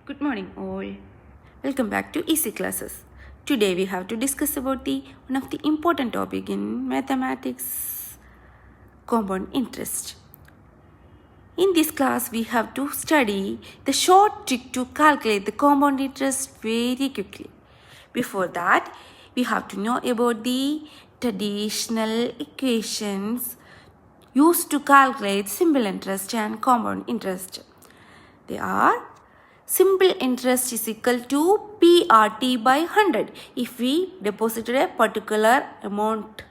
Good morning all. Welcome back to Easy Classes. Today we have to discuss about the one of the important topic in mathematics, compound interest. In this class we have to study the short trick to calculate the compound interest very quickly. Before that, we have to know about the traditional equations used to calculate simple interest and compound interest. They are simple interest is equal to PRT by 100 if we deposited a particular amount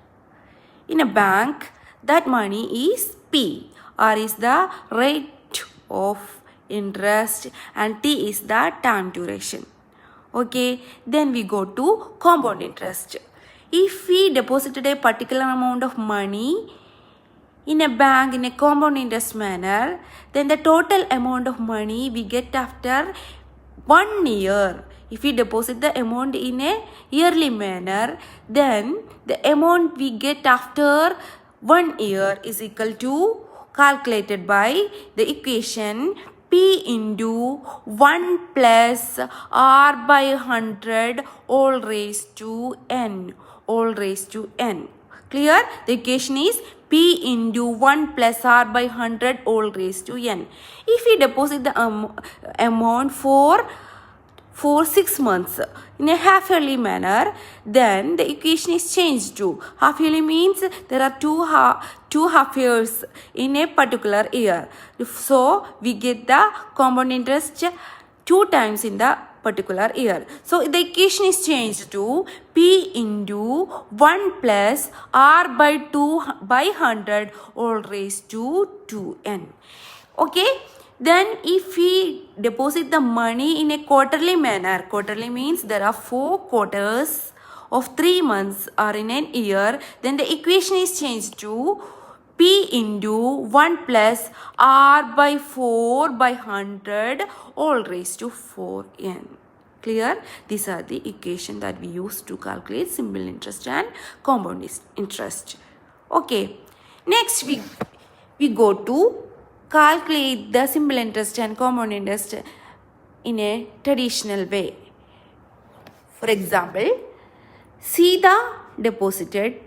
in a bank. That money is P. R is the rate of interest and T is the time duration. Okay, then we go to compound interest. If we deposited a particular amount of money in a bank in a compound interest manner, then the total amount of money we get after 1 year. If we deposit the amount in a yearly manner, then the amount we get after 1 year is equal to calculated by the equation P into 1 plus R by 100 all raised to N. All raised to N. Clear? The equation is P into 1 plus R by 100 all raised to N. If we deposit the amount for 6 months in a half yearly manner, then the equation is changed to half yearly means there are two half years in a particular year. So we get the compound interest 2 times in the particular year. So the equation is changed to P into 1 plus R by 2 by 100 all raised to 2N. Okay. Then if we deposit the money in a quarterly manner, quarterly means there are 4 quarters of 3 months are in an year, then the equation is changed to P into 1 plus R by 4 by 100 all raised to 4N. Clear? These are the equation that we use to calculate simple interest and compound interest. Okay. Next we go to calculate the simple interest and compound interest in a traditional way. For example, Sita deposited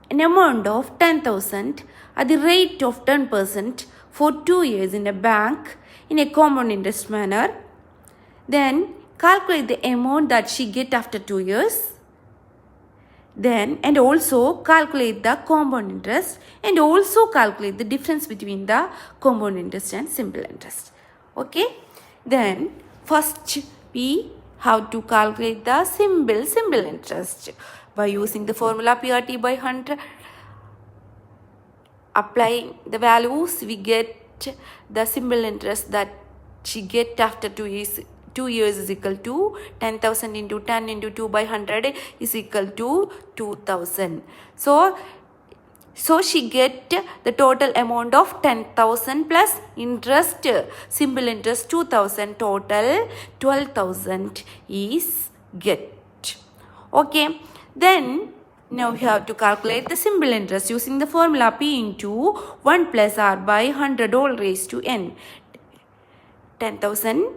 an amount of 10,000 at the rate of 10% for 2 years in a bank in a compound interest manner. Then calculate the amount that she get after 2 years. Then and also calculate the compound interest and also calculate the difference between the compound interest and simple interest. Okay. Then first we have to calculate the simple interest by using the formula PRT by 100. Applying the values, we get the simple interest that she get after 2 years. 2 years is equal to 10,000 into 10 into 2 by 100 is equal to 2,000. So she get the total amount of 10,000 plus interest, simple interest 2,000, total 12,000 is get. Okay. Then now we have to calculate the simple interest using the formula P into 1 plus R by 100 all raised to N. 10,000.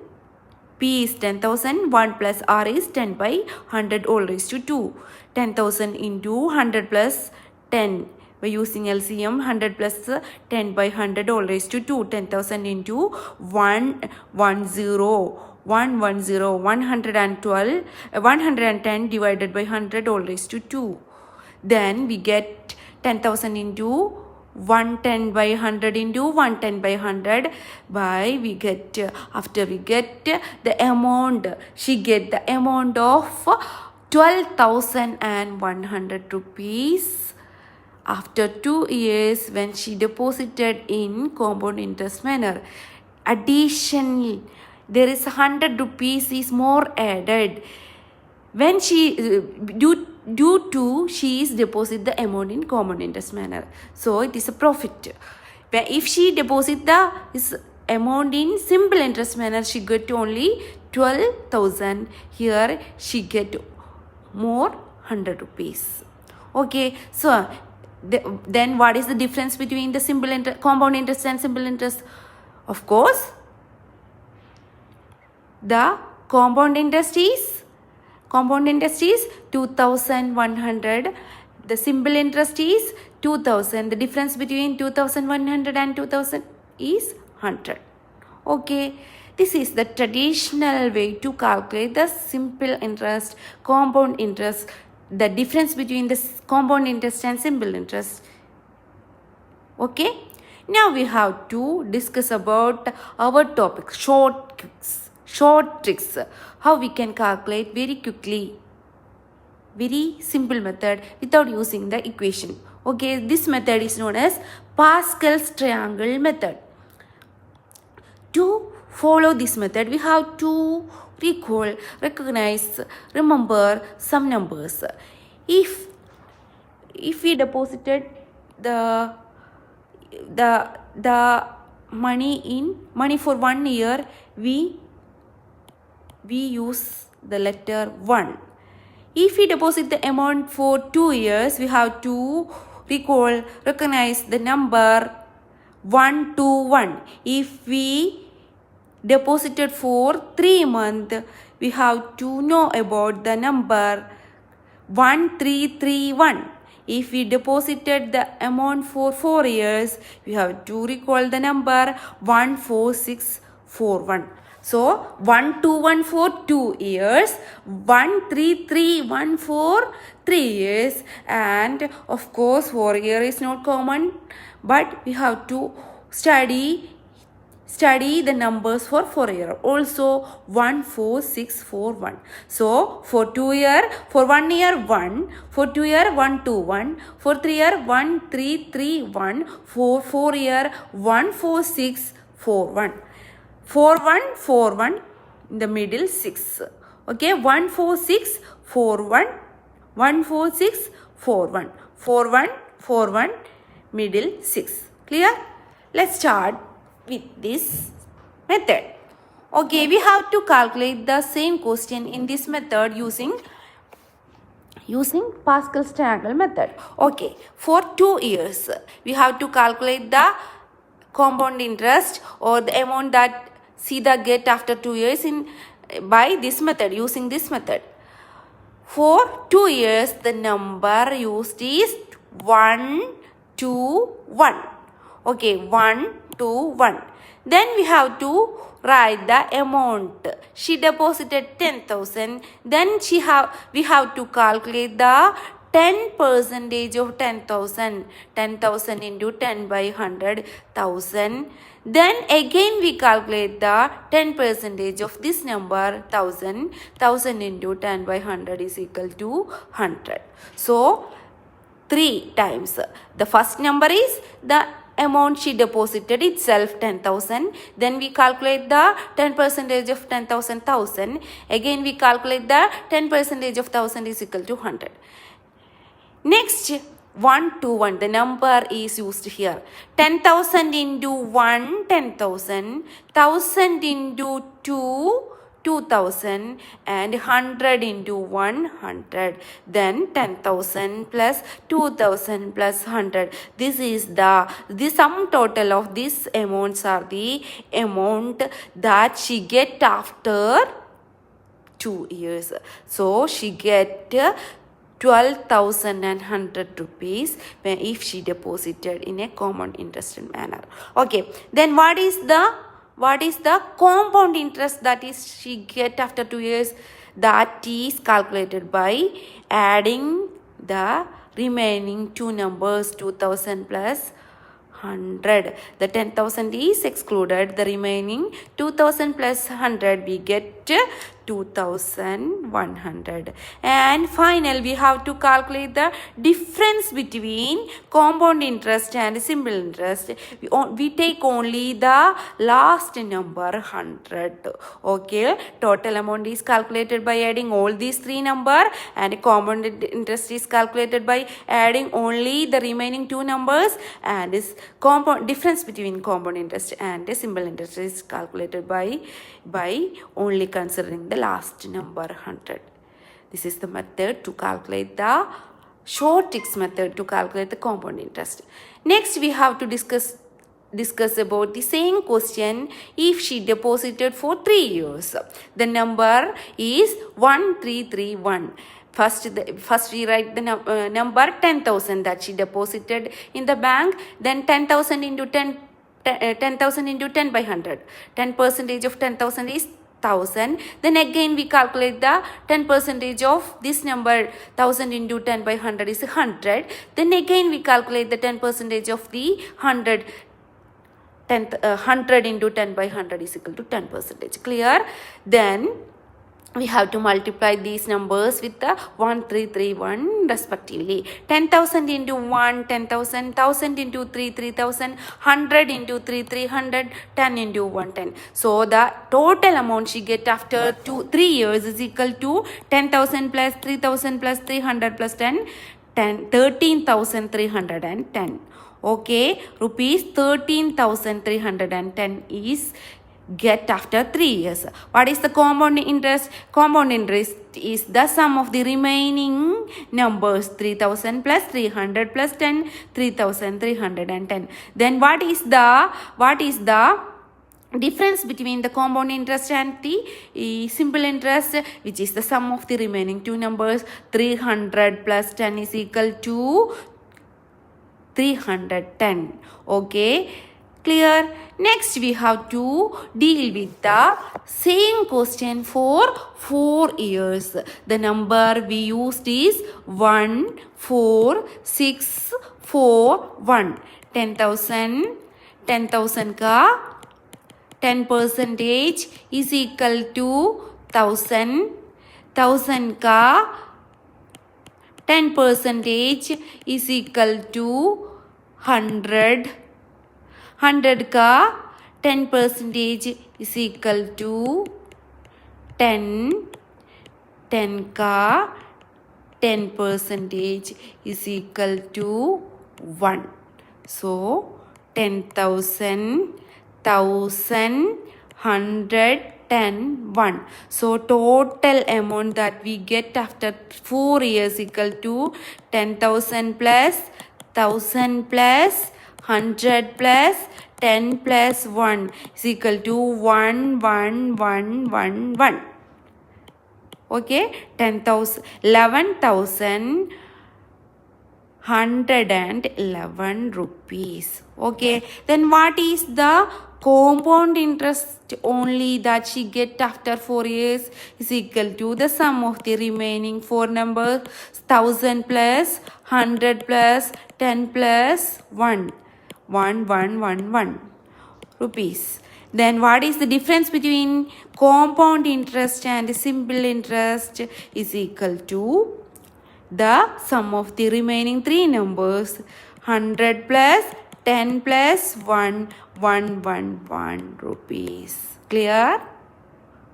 P is 10,000, 1 plus R is 10 by 100 all raised to 2. 10,000 into 100 plus 10. By using LCM, 100 plus 10 by 100 all raised to 2. 10,000 into 110 divided by 100 all raised to 2. Then we get 10,000 into 110 by 100 into 110 by 100 by we get after we get the amount, she get the amount of 12,100 rupees after 2 years when she deposited in compound interest manner. Additionally, there is 100 rupees is more added when she due to she is deposit the amount in compound interest manner. So it is a profit. If she deposit the amount in simple interest manner, she get only 12,000. Here she get more 100 rupees. Okay. So then what is the difference between the compound interest and simple interest? Of course, The compound interest is 2100. The simple interest is 2000. The difference between 2100 and 2000 is 100. Okay, this is the traditional way to calculate the simple interest, compound interest, the difference between the compound interest and simple interest. Okay, now we have to discuss about our topic, short tricks, how we can calculate very quickly, very simple method without using the equation. Okay, this method is known as Pascal's triangle method. To follow this method, we have to recognize, remember some numbers. If we deposited the money for 1 year, we use the letter 1. If we deposit the amount for 2 years, we have to recognize the number 121. If we deposited for 3 months, we have to know about the number 1331. If we deposited the amount for 4 years, we have to recall the number 14641. So 121 for 2 years, 13314 for 3 years, and of course 4 year is not common, but we have to study the numbers for 4 year. Also 14641. So for 1 year 1, for 2 year 121, for 3 year 1331, for 4 year 14641. 4141 in the middle 6. Okay, 14641, 14641, 4141 middle 6. Clear? Let's start with this method. Okay, we have to calculate the same question in this method using Pascal's triangle method. Okay, for 2 years, we have to calculate the compound interest or the amount that Sita get after 2 years by this method, using this method. For 2 years, the number used is 121. Okay, 121. Then we have to write the amount. She deposited 10,000. Then we have to calculate the 10% of 10,000. 10,000 into 10 by 100,000. Then again we calculate the 10% of this number 1000. 1000 into 10 by 100 is equal to 100. So 3 times. The first number is the amount she deposited itself, 10,000. Then we calculate the 10% of 10,000, 1000. Again we calculate the 10% of 1000 is equal to 100. Next, 121, the number is used here. 10,000 into 1, 10,000. 1,000 into 2, 2,000, and 100 into 1, 100. Then 10,000 plus 2,000 plus 100. This is the sum total of these amounts are the amount that she get after 2 years. So she get 12,100 rupees if she deposited in a common interest manner. Okay, then what is the compound interest that is she get after 2 years? That is calculated by adding the remaining two numbers, 2,000 plus 100. The 10,000 is excluded. The remaining 2,000 plus 100 we get 2,100. And final we have to calculate the difference between compound interest and simple interest. We take only the last number 100. Okay, total amount is calculated by adding all these three number, and compound interest is calculated by adding only the remaining two numbers, and is difference between compound interest and simple interest is calculated by only considering the last number 100. This is the method to calculate the short tricks method to calculate the compound interest. Next we have to discuss discuss about the same question if she deposited for 3 years. The number is 1331. First we write the number 10,000 that she deposited in the bank. Then 10,000 into 10,000 into 10 by 100. 10 percentage of 10,000 is 1000. Then again we calculate the 10 percentage of this number. 1000 into 10 by 100 is 100. Then again we calculate the 10 percentage of the 100. 100 into 10 by 100 is equal to 10 percentage. Clear? Then we have to multiply these numbers with the 1331 respectively. 10,000 into 1, 10,000, 1,000 into 3, 3,000, 100 into 3, 300, 10 into 1, 10. So the total amount she get after 3 years is equal to 10,000 plus 3,000 plus 300 plus 10, 13,310. Okay, rupees 13,310 is get after 3 years. What is the compound interest? Compound interest is the sum of the remaining numbers. 3,000 plus 300 plus 10, 3,310. Then what is the difference between the compound interest and the simple interest, which is the sum of the remaining two numbers? 300 plus 10 is equal to 310. Okay, clear? Next we have to deal with the same question for 4 years. The number we used is 14641. 10,000 ka 10 percentage is equal to 1,000. 1,000 ka 10 percentage is equal to 100. 100 ka 10 percentage is equal to 10. 10 ka 10 percentage is equal to 1. So 10,000, 1,000, 100, 10, 1. So total amount that we get after 4 years equal to 10,000 plus 1,000 plus 100 plus 10 plus 1 is equal to 1, 1, 1, 1, 1. Okay, 10,000, 11,111 rupees. Okay, then what is the compound interest only that she get after 4 years is equal to the sum of the remaining 4 numbers, 1,000 plus 100 plus 10 plus 1. 1, 1, 1, 1 rupees. Then what is the difference between compound interest and simple interest is equal to the sum of the remaining 3 numbers, 100 plus 10 plus 1, 1, 1, 1 rupees. Clear?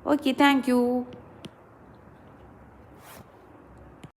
Okay, thank you.